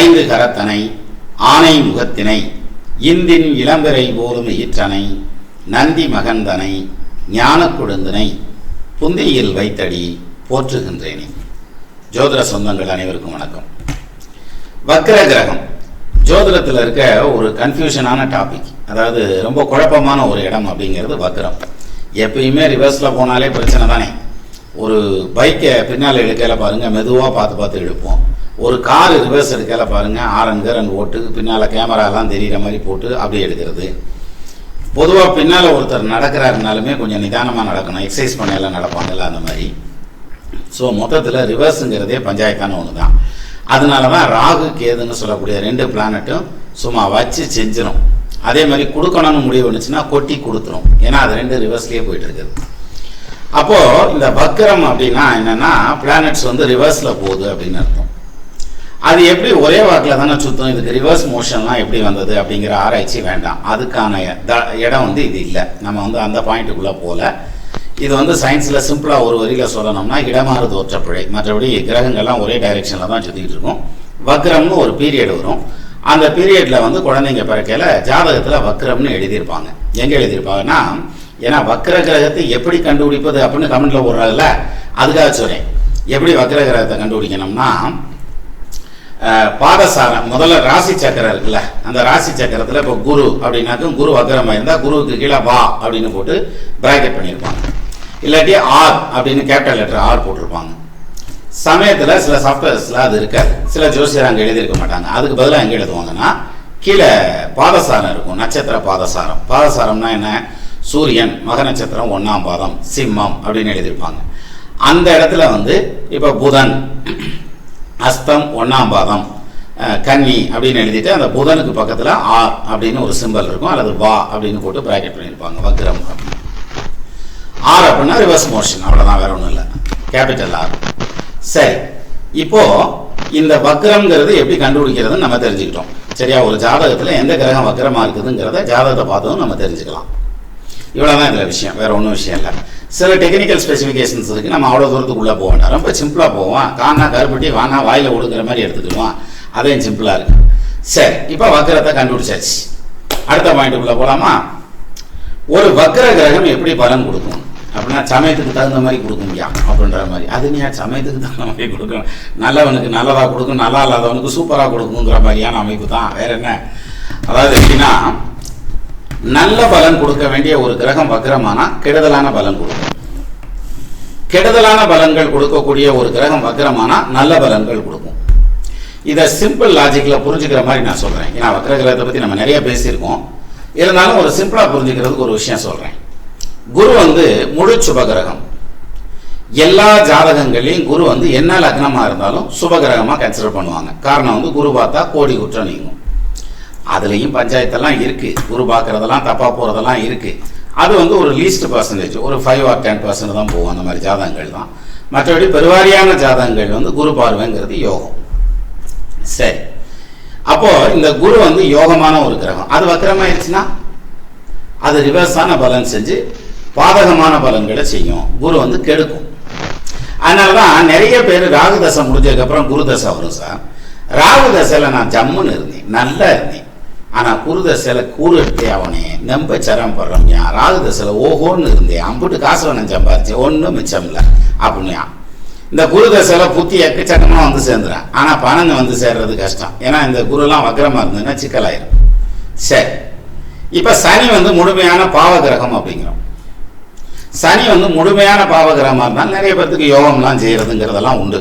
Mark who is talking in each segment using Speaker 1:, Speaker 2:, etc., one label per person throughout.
Speaker 1: ஐந்து கரத்தனை ஆனை முகத்தினை இந்தின் இளம்பிறை போலும் ஈற்றனை நந்தி மகந்தனை ஞான கொழுந்தனை புந்தியில் வைத்தடி போற்றுகின்றேனே. ஜோதிட சொந்தங்கள் அனைவருக்கும் வணக்கம். வக்ர கிரகம் ஜோதிடத்தில் இருக்க ஒரு கன்ஃபியூஷனான டாபிக், அதாவது ரொம்ப குழப்பமான ஒரு இடம் அப்படிங்கிறது வக்ரம். எப்பயுமே ரிவர்ஸில் போனாலே பிரச்சனை தானே. ஒரு பைக்கை பின்னால் எடுக்கையில பாருங்க, மெதுவாக பார்த்து எடுப்போம். ஒரு கார் ரிவர்ஸ் எடுக்கையில பாருங்க, ரெண்டு ஓட்டுக்கு பின்னால் கேமராலாம் தெரிகிற மாதிரி போட்டு அப்படியே எடுக்கிறது. பொதுவாக பின்னால் ஒருத்தர் நடக்கிறாருனாலுமே கொஞ்சம் நிதானமாக நடக்கணும், எக்ஸசைஸ் பண்ணையெல்லாம் நடப்பாங்கல்ல அந்த மாதிரி. ஸோ மொத்தத்தில் ரிவர்ஸுங்கிறதே பஞ்சாயத்தான ஒன்று தான். அதனால தான் ராகு கேதுன்னு சொல்லக்கூடிய ரெண்டு பிளானட்டும் சும்மா வச்சு செஞ்சிடும். அதே மாதிரி கொடுக்கணும்னு முடிவு வந்துச்சுன்னா கொட்டி கொடுத்துரும், ஏன்னா அது ரெண்டு ரிவர்ஸ்லேயே போயிட்டு இருக்குது. அப்போது இந்த வக்ரம் அப்படின்னா என்னென்னா பிளானட்ஸ் ரிவர்ஸில் போகுது அப்படின்னு அர்த்தம். அது எப்படி ஒரே வாக்கில் தானே சுத்தம், இதுக்கு ரிவர்ஸ் மோஷன்லாம் எப்படி வந்தது அப்படிங்கிற ஆராய்ச்சி வேண்டாம். அதுக்கான இடம் இது இல்லை. நம்ம அந்த பாயிண்ட்டுக்குள்ளே போகல. இது சயின்ஸில் சிம்பிளாக ஒரு வரியில் சொல்லணும்னா இடமாறு தோற்றப்பிழை. மற்றபடி கிரகங்கள்லாம் ஒரே டைரெக்ஷனில் தான் சுற்றிக்கிட்டு இருக்கும். வக்ரம்னு ஒரு பீரியட் வரும். அந்த பீரியடில் குழந்தைங்க பிறக்கையில் ஜாதகத்தில் வக்ரம்னு எழுதியிருப்பாங்க. எங்கே எழுதியிருப்பாங்கன்னா, ஏன்னா வக்ர கிரகத்தை எப்படி கண்டுபிடிப்பது அப்படின்னு கமெண்ட்டில் போடுறாங்கல்ல, அதுக்காக சொல்கிறேன். எப்படி வக்ர கிரகத்தை கண்டுபிடிக்கணும்னா, பாதசாரம் முதல்ல ராசி சக்கரம் இருக்குல்ல, அந்த ராசி சக்கரத்தில் இப்போ குரு அப்படின்னாக்கும் குரு வக்ரமாக இருந்தால் குருவுக்கு கீழே வா அப்படின்னு போட்டு பிராக்கெட் பண்ணியிருப்பாங்க. இல்லாட்டி ஆர் அப்படின்னு கேபிட்டல் லெட்டர் ஆர் போட்டிருப்பாங்க. சமயத்தில் சில சாஃப்ட்வேர்ஸில் அது இருக்காது, சில ஜோசியர் அங்கே எழுதியிருக்க மாட்டாங்க. அதுக்கு பதிலாக எங்கே எழுதுவாங்கன்னா, கீழே பாதசாரம் இருக்கும், நட்சத்திர பாதசாரம். பாதசாரம்னா என்ன, சூரியன் மக நட்சத்திரம் 1ஆம் பாதம் சிம்மம் அப்படின்னு எழுதியிருப்பாங்க. அந்த இடத்துல இப்போ புதன் அஸ்தம் 1ஆம் பாதம் கன்னி அப்படின்னு எழுதிட்டு அந்த புதனுக்கு பக்கத்தில் ஆர் அப்படின்னு ஒரு சிம்பல் இருக்கும், அல்லது வா அப்படின்னு போட்டு பிராக்கெட் பண்ணியிருப்பாங்க. வக்ரம் அப்படின்னு. ஆர் அப்படின்னா ரிவர்ஸ் மோஷன், அவ்வளோதான், வேற ஒன்றும் இல்லை, கேபிட்டல் ஆர். சரி, இப்போ இந்த வக்ரம்ங்கிறது எப்படி கண்டுபிடிக்கிறதுன்னு நம்ம தெரிஞ்சுக்கிட்டோம். சரியா, ஒரு ஜாதகத்தில் எந்த கிரகம் வக்ரமாக இருக்குதுங்கிறத ஜாதகத்தை பார்த்ததும் நம்ம தெரிஞ்சுக்கலாம். இவ்வளோதான் இதில் விஷயம், வேற ஒன்றும் விஷயம் இல்லை. சில டெக்னிக்கல் ஸ்பெசிஃபிகேஷன்ஸ் இருக்குது, நம்ம அவ்வளோ தூரத்துக்குள்ளே போக வேண்டாம். ரொம்ப சிம்பிளாக போவோம். காணா கருப்பட்டி வானா வாயில் ஒடுங்கிற மாதிரி எடுத்துக்கிடுவோம், அதையும் சிம்பிளாக இருக்குது. சரி, இப்போ வக்ரத்தை கண்டுபிடிச்சாச்சு. அடுத்த பாயிண்ட்டுக்குள்ளே போகலாமா? ஒரு வக்ர கிரகம் எப்படி பலன் கொடுக்கும் அப்படின்னா, சமயத்துக்கு தகுந்த மாதிரி கொடுக்க முடியும் அப்படின்ற மாதிரி. அது நீ சமயத்துக்கு தகுந்த மாதிரி கொடுக்கணும், நல்லவனுக்கு நல்லதாக கொடுக்கும், நல்லா இல்லாதவனுக்கு சூப்பராக கொடுக்குங்கிற மாதிரியான அமைப்பு தான், வேற என்ன. அதாவது எப்படின்னா, நல்ல பலன் கொடுக்க வேண்டிய ஒரு கிரகம் வக்ரமானா கெடுதலான பலன் கொடுக்கும். கெடுதலான பலன்கள் கொடுக்கக்கூடிய ஒரு கிரகம் வக்ரமானா நல்ல பலன்கள் கொடுக்கும். இதை சிம்பிள் லாஜிக்கில் புரிஞ்சுக்கிற மாதிரி நான் சொல்கிறேன். ஏன்னா வக்ர கிரகத்தை பற்றி நம்ம நிறைய பேசியிருக்கோம். இருந்தாலும் ஒரு சிம்பிளாக புரிஞ்சுக்கிறதுக்கு ஒரு விஷயம் சொல்கிறேன். குரு முழு சுபகிரகம். எல்லா ஜாதகங்களையும் குரு என்ன லக்னமாக இருந்தாலும் சுபகிரகமாக கன்சிடர் பண்ணுவாங்க. காரணம் குரு பார்த்தா கோடி குற்றம் நீங்கும். அதுலேயும் பஞ்சாயத்தெல்லாம் இருக்குது, குரு பார்க்குறதெல்லாம் தப்பாக போகிறதெல்லாம் இருக்குது. அது ஒரு லீஸ்ட் பர்சன்டேஜ், ஒரு 5 or 10% தான் போகும். அந்த மாதிரி ஜாதகங்கள் தான். மற்றபடி பெருவாரியான ஜாதகங்கள் குரு பார்வைங்கிறது யோகம். சரி, அப்போது இந்த குரு யோகமான ஒரு கிரகம், அது வக்ரமாயிருச்சுன்னா அது ரிவர்ஸான பலன் செஞ்சு பாதகமான பலன்களை செய்யும். குரு கெடுக்கும். அதனால தான் நிறைய பேர் ராகு தசை முடிஞ்சதுக்கப்புறம் குரு தசை வரும். சார், ராகு தசையில் நான் ஜம்முன்னு இருந்தேன், நல்லா இருந்தேன். ஆனால் குரு தசையில் கூறு எடுத்தே அவனே நம்ப சரம் படுறோம்யா. ராகு தசையில் ஓஹோன்னு இருந்தேன், அம்புட்டு காசு வேணும் சம்பாரிச்சு, ஒன்றும் மிச்சம் இல்லை அப்படியா. இந்த குரு தசையில் புத்தி எக்கச்சக்கமாக சேர்ந்துறேன். ஆனால் பணங்க சேர்றது கஷ்டம். ஏன்னா இந்த குருலாம் வக்ரமாக இருந்ததுன்னா சிக்கலாயிரும். சரி, இப்போ சனி முழுமையான பாவகிரகம் அப்படிங்கிறோம். சனி முழுமையான பாவகிரகமாக இருந்தால் நிறைய பேர்த்துக்கு யோகம்லாம் செய்கிறதுங்கிறதெல்லாம் உண்டு.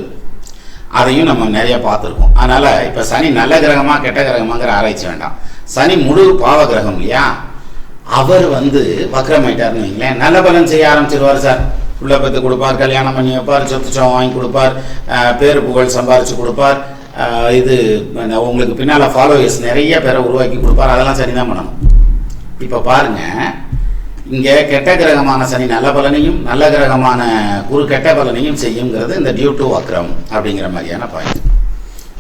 Speaker 1: அதையும் நம்ம நிறைய பார்த்துருக்கோம். அதனால் இப்போ சனி நல்ல கிரகமாக கெட்ட கிரகமாங்கிற ஆராய்ச்சி வேண்டாம். சனி முழு பாவகிரகம் இல்லையா, அவர் வக்ரமாயிட்டார்னு வைங்களேன், நல்ல பலன் செய்ய ஆரம்பிச்சிருவார். சார், உள்ள பத்து கொடுப்பார், கல்யாணம் பண்ணி வைப்பார், சொத்து சோகம் வாங்கி கொடுப்பார், பேரு புகழ் சம்பாரித்து கொடுப்பார், இது உங்களுக்கு பின்னால் ஃபாலோவர்ஸ் நிறைய பேரை உருவாக்கி கொடுப்பார். அதெல்லாம் சனி தான் பண்ணணும். இப்போ பாருங்க, இங்கே கெட்ட கிரகமான சனி நல்ல பலனையும் நல்ல கிரகமான குரு கெட்ட பலனையும் செய்யுங்கிறது இந்த டியூ டு வக்ரம் அப்படிங்கிற மாதிரியான பாயிண்ட்.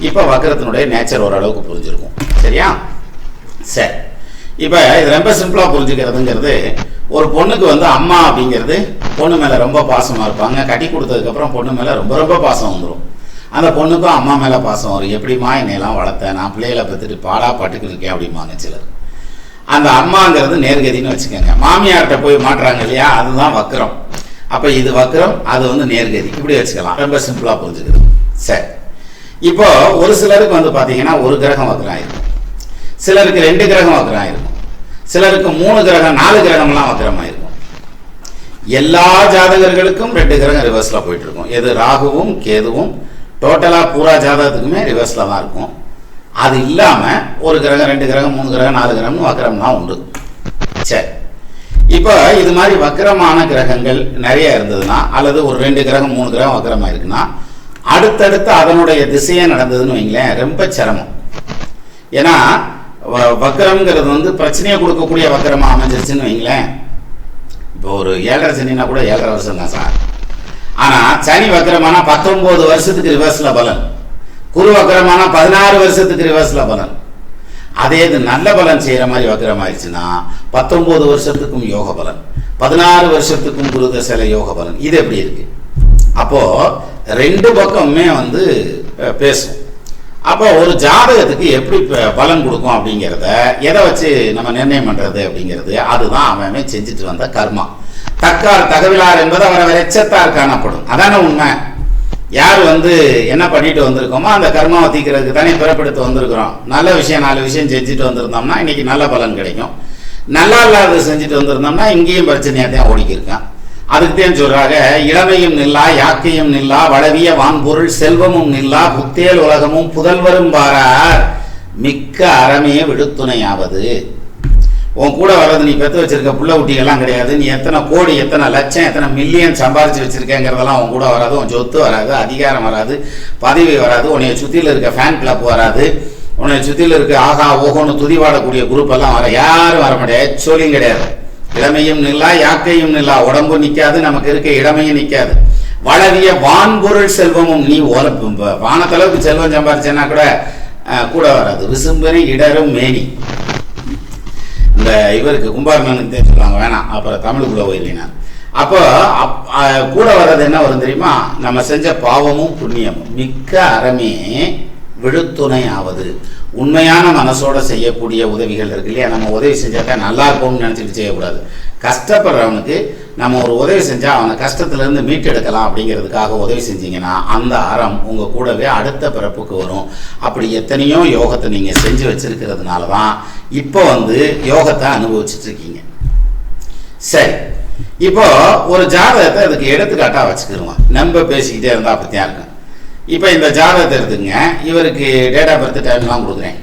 Speaker 1: இப்போ வக்ரத்தினுடைய நேச்சர் ஓரளவுக்கு புரிஞ்சிருக்கும். சரியா? சரி, இப்போ இது ரொம்ப சிம்பிளாக புரிஞ்சுக்கிறதுங்கிறது, ஒரு பொண்ணுக்கு அம்மா அப்படிங்கிறது பொண்ணு மேலே ரொம்ப பாசமாக இருப்பாங்க. கட்டி கொடுத்ததுக்கப்புறம் பொண்ணு மேலே ரொம்ப ரொம்ப பாசம் வந்துடும். அந்த பொண்ணுக்கும் அம்மா மேலே பாசம் வரும். எப்படிமா என்னையெல்லாம் வளர்த்தேன், நான் பிள்ளைகளை பற்றிட்டு பாடா பட்டுக்கு இருக்கேன் அப்படிம்பாங்க சிலர். அந்த அம்மாங்கிறது நேர்கதின்னு வச்சுக்கோங்க. மாமியார்கிட்ட போய் மாட்டுறாங்க இல்லையா, அதுதான் வக்கரம். அப்போ இது வக்கரம், அது வந்து நேர்கதி, இப்படி வச்சுக்கலாம். ரொம்ப சிம்பிளாக புரிஞ்சுக்குது. சரி, இப்போ ஒரு சிலருக்கு வந்து பார்த்தீங்கன்னா ஒரு கிரகம் வக்கரம் ஆயிருக்கும், சிலருக்கு 2 கிரகம் வக்கரம் ஆயிருக்கும், சிலருக்கு 3 கிரகம் 4 கிரகம்லாம் வக்கரமாயிருக்கும். எல்லா ஜாதகர்களுக்கும் 2 கிரகம் ரிவர்ஸில் போயிட்டு இருக்கும். எது ராகுவும் கேதுவும் டோட்டலாக பூரா ஜாதகத்துக்குமே ரிவர்ஸில் தான் இருக்கும். அது இல்லாமல் ஒரு கிரகம் 2 கிரகம் 3 கிரகம் 4 கிரகம்னு வக்கரம் தான் உண்டு. சரி, இப்போ இது மாதிரி வக்கரமான கிரகங்கள் நிறைய இருந்ததுன்னா, அல்லது ஒரு 2 கிரகம் 3 கிரகம் வக்கரமாக இருக்குன்னா, அடுத்தடுத்து அதனுடைய திசையே நடந்ததுன்னு வைங்களேன், ரொம்ப சிரமம். ஏன்னா வக்கரம்ங்கிறது வந்து பிரச்சனையை கொடுக்கக்கூடிய வக்கரமாக அமைஞ்சிருச்சுன்னு வைங்களேன். இப்போ ஒரு 7.5 சனினா கூட 7.5 வருஷம் தான் சார். ஆனால் சனி வக்கரமான 19 வருஷத்துக்கு ரிவர்ஸில் பலன், குரு வக்கரமான 16 வருஷத்துக்கு ரிவர்ஸில் பலன். அதே இது நல்ல பலன் செய்கிற மாதிரி வக்கரம் ஆயிடுச்சுன்னா 19 வருஷத்துக்கும் யோக பலன், 16 வருஷத்துக்கும் குரு தசையில யோக பலன். இது எப்படி இருக்கு? அப்போ 2 பக்கமுமே வந்து பேசும். அப்போ ஒரு ஜாதகத்துக்கு எப்படி பலன் கொடுக்கும் அப்படிங்கிறத எதை வச்சு நம்ம நிர்ணயம் பண்றது அப்படிங்கிறது, அதுதான் அவன் செஞ்சுட்டு வந்த கர்மா. தக்கார் தகவலார் என்பது அவரை எச்சத்தார் காணப்படும். அதான உண்மை. யார் வந்து என்ன பண்ணிட்டு வந்திருக்கோமோ அந்த கர்மாவை தீக்கிறதுக்கு தானே பிறப்பெடுத்து வந்திருக்கிறோம். நல்ல விஷயம் 4 விஷயம் செஞ்சுட்டு வந்திருந்தோம்னா இன்னைக்கு நல்ல பலன் கிடைக்கும். நல்லா இல்லாத செஞ்சுட்டு வந்திருந்தோம்னா இங்கேயும் பிரச்சனையாக தான் ஓடிக்கிருக்கான். அதுக்குத்தான் சொல்றாங்க, இளமையும் நில்லா யாக்கையும் நில்லா வளவிய வான்பொருள் செல்வமும் நில்லா புத்தேல் உலகமும் புதல்வரும் பாரார் மிக்க அறமைய விடுத்துணையாவது. உன் கூட வர்றது நீ பெற்று வச்சிருக்க புள்ள குட்டிகள்லாம் கிடையாது. நீ எத்தனை கோடி எத்தனை லட்சம் எத்தனை மில்லியன் சம்பாரிச்சு வச்சிருக்கேங்கிறதெல்லாம் உன் கூட வராது. உன் சொத்து வராது, அதிகாரம் வராது, பதவி வராது, உன்னைய சுற்றியில் இருக்க ஃபேன் கிளப் வராது, உன்னை சுற்றியில் இருக்க ஆகா ஓகோன்னு துதிவாடக்கூடிய குரூப் எல்லாம் யாரும் வர முடியாது. சொல்லியும் கிடையாது. இளமையும் நில்லா யாக்கையும் நில்லா, உடம்பு நிற்காது, நமக்கு இருக்க இடமையும் நிற்காது. வளவிய வான்பொருள் செல்வமும், நீ வானத்தளவுக்கு செல்வம் சம்பாரிச்சேன்னா கூட வராது. விசும்பனை இடரும் மேனி. இந்த இவருக்கு கும்பாரனுக்கு தான் சொல்லுவாங்க, வேணாம் அப்புறம் தமிழுக்குள்ள போயிருக்கீங்க. அப்போ கூட வர்றது என்ன வரும் தெரியுமா? நம்ம செஞ்ச பாவமும் புண்ணியமும். மிக்க அறமே விழுத்துணை ஆவது. உண்மையான மனசோட செய்யக்கூடிய உதவிகள் இருக்கு இல்லையா, நம்ம உதவி செஞ்சாக்கா நல்லா இருக்கும்னு நினச்சிட்டு செய்யக்கூடாது. கஷ்டப்படுறவனுக்கு நம்ம ஒரு உதவி செஞ்சால் அவனை கஷ்டத்துலேருந்து மீட்டெடுக்கலாம் அப்படிங்கிறதுக்காக உதவி செஞ்சீங்கன்னா அந்த அறம் உங்கள் கூடவே அடுத்த பிறப்புக்கு வரும். அப்படி எத்தனையோ யோகத்தை நீங்கள் செஞ்சு வச்சிருக்கிறதுனால தான் இப்போ வந்து யோகத்தை அனுபவிச்சுட்டு இருக்கீங்க. சரி, இப்போ ஒரு ஜாதகத்தை அதுக்கு எடுத்துக்காட்டாக வச்சுக்கிடுவோம். நம்ம பேசிக்கிட்டே இருந்தால் அப்படித்தான் இருக்கும். இப்போ இந்த ஜாதகத்தை எடுத்துங்க. இவருக்கு டேட் ஆஃப் பர்த் டைம்லாம் கொடுக்குறேன்.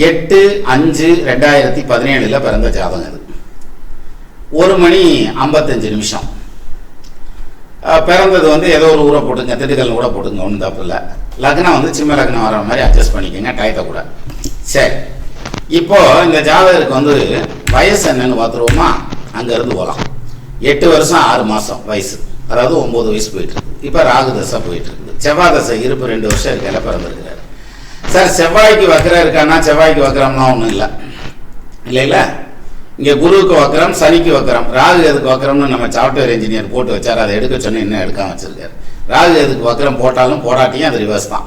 Speaker 1: 8/5/2017 பிறந்த ஜாதகம் இது. 1:55 பிறந்தது வந்து ஏதோ ஒரு ஊரை போட்டுங்க, திண்டுக்கல் கூட போட்டுங்க, ஒன்றும் தப்பு இல்லை. லக்னம் வந்து சிம்ம லக்னம் வர மாதிரி அட்ஜஸ்ட் பண்ணிக்கோங்க, டயத்தை கூட. சரி, இப்போ இந்த ஜாதகருக்கு வந்து வயசு என்னன்னு பார்த்துருவோமா? அங்கேருந்து போகலாம். 8 வருஷம் 6 மாதம் வயசு, அதாவது 9 வயசு போயிட்டு இருக்கு. இப்போ ராகு தசை போயிட்டு இருக்குது. செவ்வாய் தசை இருப்பு 2 வருஷம் இருக்கையில பிறந்திருக்கிறாரு. சார் செவ்வாய்க்கு வக்கரம் இருக்கான்னா செவ்வாய்க்கு வக்கரம்லாம் ஒன்றும் இல்லை இல்லைங்களா. இங்கே குருவுக்கு வக்கரம், சனிக்கு வக்கரம், ராகு எதுக்கு வக்கரம்னு நம்ம சாஃப்ட்வேர் இன்ஜினியர் போட்டு வச்சார். அதை எடுக்க சொன்ன இன்னும் எடுக்காம வச்சிருக்காரு. ராகு எதுக்கு வக்கரம் போட்டாலும் போடாட்டியும் அது ரிவர்ஸ் தான்.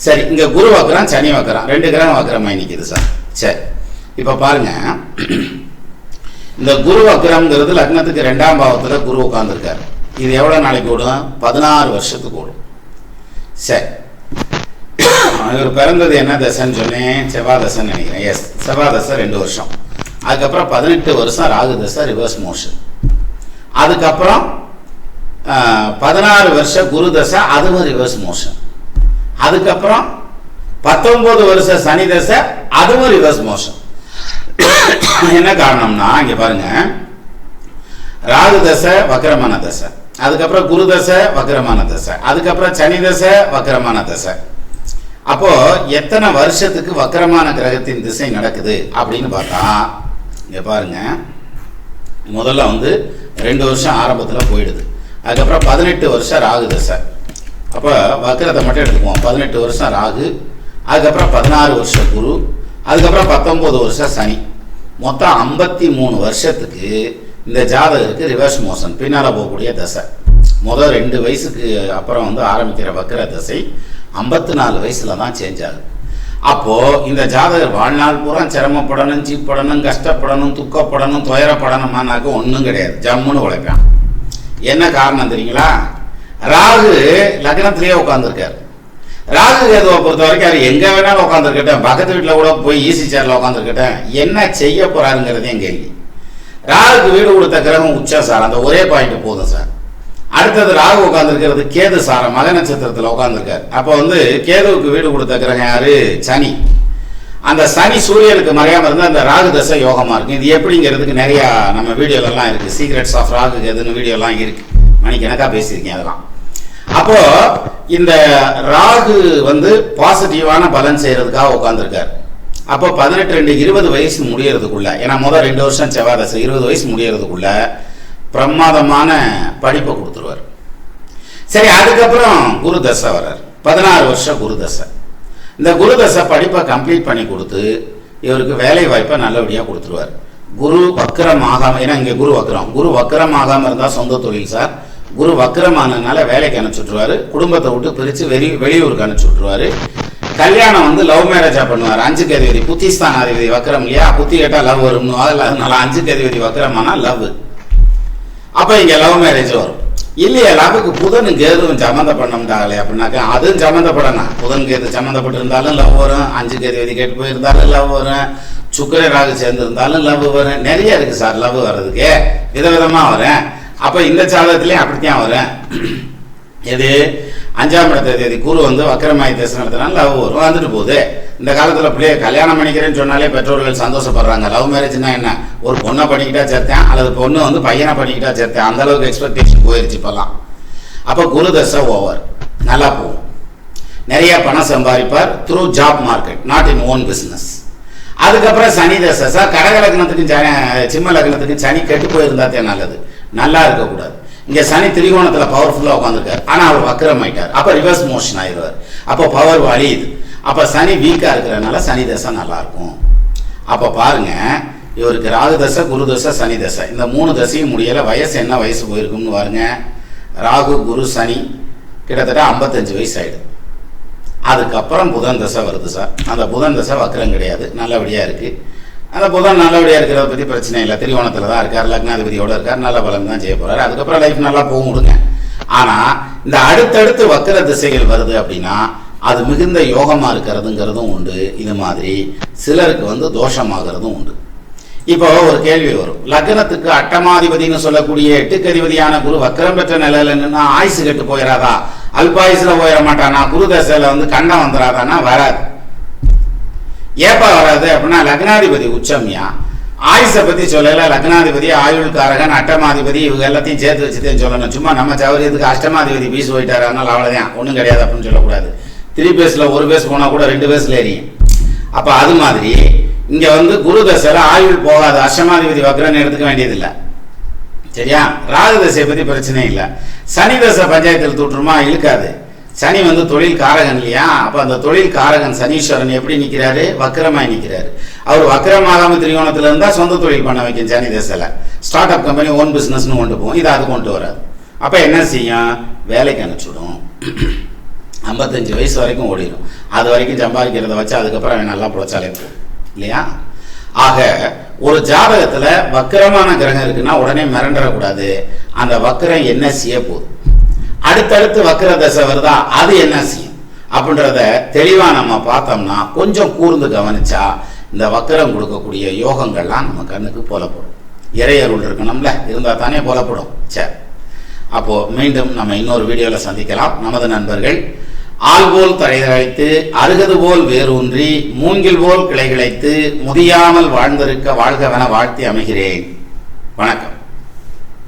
Speaker 1: சரி, இங்கே குரு வக்கரம் சனி வக்கரம் 2 கிரகம் வக்கரமாக நிற்கிது சார். சரி, இப்போ பாருங்க, இந்த குரு வக்கரம்ங்கிறது லக்னத்துக்கு 2ஆம் பாவத்தில் குரு உட்காந்துருக்காரு. இது எவ்வளோ நாளைக்கு ஓடும்? 16 வருஷத்துக்கு ஓடும். சரி, இவர் பிறந்தது என்ன தசைன்னு சொன்னேன்? செவ்வாய் தசைன்னு நினைக்கிறேன். எஸ், செவ்வாய் தசை 2 வருஷம். அதுக்கப்புறம் 18 வருஷம் ராகு தசை ரிவர்ஸ் மோஷன். அதுக்கப்புறம் 16 வருஷம் குரு தசை, அதுவும் ரிவர்ஸ் மோஷன். அதுக்கப்புறம் 19 வருஷம் சனி தசை, அதுவும் ரிவர்ஸ் மோஷன். என்ன காரணம்னா இங்க பாருங்க, ராகு தசை வக்கரமான தசை, அதுக்கப்புறம் குரு தசை வக்கரமான தசை, அதுக்கப்புறம் சனி தசை வக்கரமான தசை. அப்போ எத்தனை வருஷத்துக்கு வக்கரமான கிரகத்தின் திசை நடக்குது அப்படின்னு பார்த்தா இங்க பாருங்க, முதல்ல வந்து 2 வருஷம் ஆரம்பத்தில் போயிடுது. அதுக்கப்புறம் 18 வருஷம் ராகு தசை. அப்போ வக்கரத்தை மட்டும் எடுத்துக்குவோம். 18 வருஷம் ராகு, அதுக்கப்புறம் 16 வருஷம் குரு, அதுக்கப்புறம் 19 வருஷம் சனி. மொத்தம் 53 வருஷத்துக்கு இந்த ஜாதகருக்கு ரிவர்ஸ் மோஷன், பின்னால் போகக்கூடிய தசை. முதல் 2 வயசுக்கு அப்புறம் வந்து ஆரம்பிக்கிற வக்கர தசை 54 வயசுல தான் சேஞ்ச் ஆகுது. அப்போ இந்த ஜாதகர் வாழ்நாள் பூரா சிரமப்படணும், சீப்படணும், கஷ்டப்படணும், துக்கப்படணும், துயரப்படணுமானாக்க ஒன்றும் கிடையாது, ஜம்முன்னு உழைப்பான். என்ன காரணம் தெரியுங்களா? ராகு லக்னத்திலேயே உட்காந்துருக்காரு. ராகு கேதுவை பொறுத்த வரைக்கும் அவர் எங்க வேணாலும் உட்காந்துருக்கட்டும், பக்கத்து வீட்டில் கூட போய் ஈசி சேர்ல உட்காந்துருக்கட்டும், என்ன செய்ய போறாருங்கிறதே கேள்வி. ராகுக்கு வீடு கொடுத்த கிரகம் உச்சம் சார், அந்த ஒரே பாயிண்ட் போதும் சார். அடுத்தது ராகு உட்காந்துருக்கிறது கேது சாரம், மக நட்சத்திரத்தில் உட்காந்துருக்காரு. அப்போ வந்து கேதுவுக்கு வீடு கொடுத்த கிரகம் யாரு? சனி. அந்த சனி சூரியனுக்கு மறையாம இருந்தால் அந்த ராகு தசை யோகமா இருக்கு. இது எப்படிங்கிறதுக்கு நிறைய நம்ம வீடியோலாம் இருக்கு, சீக்ரெட்ஸ் ஆஃப் ராகு கேதுன்னு வீடியோலாம் இருக்கு, மணிக்கணக்காக பேசியிருக்கேன் அதெல்லாம். அப்போ இந்த ராகு வந்து பாசிட்டிவான பலன் செய்யறதுக்காக உட்காந்துருக்காரு. அப்போ 18-20 வயசு முடியறதுக்குள்ள, ஏன்னா முதல் 2 வருஷம் செவ்வாய் தசை, 20 வயசு முடியறதுக்குள்ள பிரமாதமான படிப்பை கொடுத்துருவார். சரி, அதுக்கப்புறம் குரு தசை வர்றார், 16 வருஷம் குரு தசை. இந்த குரு தசை படிப்பை கம்ப்ளீட் பண்ணி கொடுத்து இவருக்கு வேலை வாய்ப்பை நல்லபடியாக கொடுத்துருவார். குரு வக்கரம் ஆகாம, ஏன்னா இங்கே குரு வக்கரம், குரு வக்கரம் ஆகாம இருந்தால் சொந்த தொழில் சார். குரு வக்கரமானதுனால வேலைக்கு அனுப்பிச்சு விட்ருவாரு, குடும்பத்தை விட்டு பிரித்து வெளியூருக்கு அனுப்பிச்சு விட்ருவாரு. கல்யாணம் வந்து லவ் மேரேஜா பண்ணுவார். 5க்கு அதிபதி புத்திஸ்தான் அதிபதி வக்கரம் இல்லையா, புத்தி கேட்டால் லவ் வரும், அதனால 5க்கு அதிபதி வக்கரமானா லவ். அப்போ இங்கே லவ் மேரேஜ் வரும் இல்லையா? லவ்வுக்கு புதன் கேதுவும் சம்மந்தப்படணும்டாங்களே அப்படின்னாக்கா அதுவும் சம்மந்தப்படணும். புதன் கேது சம்மந்தப்பட்டு இருந்தாலும் லவ் வரும், 5க்கு அதிபதி கேட்டு போயிருந்தாலும் லவ் வரும், சுக்கிர ராகு சேர்ந்துருந்தாலும் லவ் வரும். நிறைய இருக்கு சார் லவ் வர்றதுக்கு, விதவிதமாக வரேன். அப்போ இந்த ஜாதகத்திலையும் அப்படித்தான் வரேன். எது 5ஆம் இடத்த குரு வந்து வக்கரமாய் தேசம் நடத்தினாலும் லவ் வரும், வந்துட்டு போகுது. இந்த காலத்தில் பிள்ளைய கல்யாணம் பண்ணிக்கிறேன்னு சொன்னாலே பெற்றோர்கள் சந்தோஷப்படுறாங்க. லவ் மேரேஜ்னா என்ன, ஒரு பொண்ணை பண்ணிக்கிட்டா சேர்த்தேன், அல்லது பொண்ணு வந்து பையனை பண்ணிக்கிட்டா சேர்த்தேன், அந்த அளவுக்கு எக்ஸ்பெக்டேஷன் போயிருச்சு இப்பெல்லாம். அப்போ குரு தசை ஓவர், நல்லா போகும், நிறைய பணம் சம்பாதிப்பார் through job market, not in own business. அதுக்கப்புறம் சனி தசை சார், கடக லக்னத்துக்கும் சிம்ம லக்னத்துக்கும் சனி கெட்டு போயிருந்தாத்தே நல்லது, நல்லா இருக்கக்கூடாது. இங்கே சனி திரிகோணத்தில் பவர்ஃபுல்லாக உட்காந்துருக்காரு, ஆனால் அவர் வக்கரம் ஆயிட்டார். அப்போ ரிவர்ஸ் மோஷன் ஆயிடுவார், அப்போ பவர் வலியுது. அப்போ சனி வீக்காக இருக்கிறதுனால சனி தசை நல்லா இருக்கும். அப்போ பாருங்க, இவருக்கு ராகு தசை, குரு தசை, சனி தசை, இந்த 3 தசையும் முடியலை. வயசு என்ன வயசு போயிருக்கும்னு பாருங்க. ராகு குரு சனி கிட்டத்தட்ட 55 வயசு ஆயிடுது. அதுக்கப்புறம் புதன் தசை வருது சார். அந்த புதன் தசை வக்கரம் கிடையாது, நல்லபடியாக இருக்குது. அந்த புதன் நல்லபடியாக இருக்கிறத பற்றி பிரச்சனை இல்லை, திரிகோணத்தில் தான் இருக்கார், லக்னாதிபதியோடு இருக்கார், நல்ல பலன் தான் செய்ய போகிறார். அதுக்கப்புறம் லைஃப் நல்லா போக விடுங்க. ஆனால் இந்த அடுத்தடுத்து வக்கர திசைகள் வருது அப்படின்னா அது மிகுந்த யோகமாக இருக்கிறதுங்கிறதும் உண்டு. இது மாதிரி சிலருக்கு வந்து தோஷமாகிறதும் உண்டு. இப்போ ஒரு கேள்வி வரும், லக்னத்துக்கு அட்டமாதிபதினு சொல்லக்கூடிய 8க்கு அதிபதியான குரு வக்கரம் பெற்ற நிலையில நின்னா ஆயுசு கெட்டு போயிடாதா, அல்பாயுசுல போயிட மாட்டானா, குரு தசையில வந்து கண்டம் வந்துடாதானா? வராது. ஏப்பா வராது அப்படின்னா, லக்னாதிபதி உச்சம்யா. ஆயுசை பத்தி சொல்லல, லக்னாதிபதி ஆயுள் காரகன், அட்டமாதிபதி, இவங்க எல்லாத்தையும் சேர்த்து வச்சுதான் சொல்லணும். சும்மா நம்ம சௌரியத்துக்கு அஷ்டமாதிபதி பீஸ் போயிட்டாரு அதனால அவ்வளவுதான், ஒன்றும் கிடையாது அப்படின்னு சொல்லக்கூடாது. 3 பேஸ்ல 1 பேஸ் போனா கூட 2 பேஸ்ல எரியும். அப்ப அது மாதிரி இங்க வந்து குரு தசையில ஆயுள் போகாது, அஷ்டமாதிபதி வக்ரன்னு எடுத்துக்க வேண்டியதில்லை, சரியா? ராகு தசையை பத்தி பிரச்சனை இல்லை. சனி தசை பஞ்சாயத்தில் தூட்டுருமா? இழுக்காது. சனி வந்து தொழில் காரகன் இல்லையா? அப்ப அந்த தொழில் காரகன் சனீஸ்வரன் எப்படி நிற்கிறாரு? வக்கரமாய் நிற்கிறாரு. அவர் வக்கரமாகாம திரிகோணத்துல இருந்தா சொந்த தொழில் பண்ண வைக்கும் சனி தசையில. ஸ்டார்ட் அப் கம்பெனி, ஓன் பிசினஸ்னு கொண்டு போகும், இது அது கொண்டு வராது. அப்ப என்ன செய்யும்? வேலைக்கு அனுப்பிச்சுடும். 55 வயசு வரைக்கும் ஓடிடும். அது வரைக்கும் சம்பாதிக்கிறத வச்சு அதுக்கப்புறம் அவன் நல்லா பிழைச்சாலே போகும் இல்லையா? ஆக ஒரு ஜாதகத்துல வக்கரமான கிரகம் இருக்குன்னா உடனே மிரண்டக்கூடாது. அந்த வக்கரம் என்ன செய்ய போகுது, அடுத்தடுத்து வக்கர தசை வருதா, அது என்ன செய்யும் அப்படின்றத தெளிவா நம்ம பார்த்தோம்னா, கொஞ்சம் கூர்ந்து கவனிச்சா இந்த வக்கரம் கொடுக்கக்கூடிய யோகங்கள்லாம் நம்ம கண்ணுக்கு புலப்படும். இறையருள் இருக்கணும்ல, இருந்தா தானே புலப்படும். சரி, அப்போ மீண்டும் நம்ம இன்னொரு வீடியோல சந்திக்கலாம். நமது நண்பர்கள் ஆள் போல் தழைத்து அருகது போல் வேரூன்றி மூங்கில் போல் கிளைகிழைத்து முதியாமல் வாழ்ந்திருக்க வாழ்கவென வாழ்த்தி அமைகிறேன். வணக்கம்.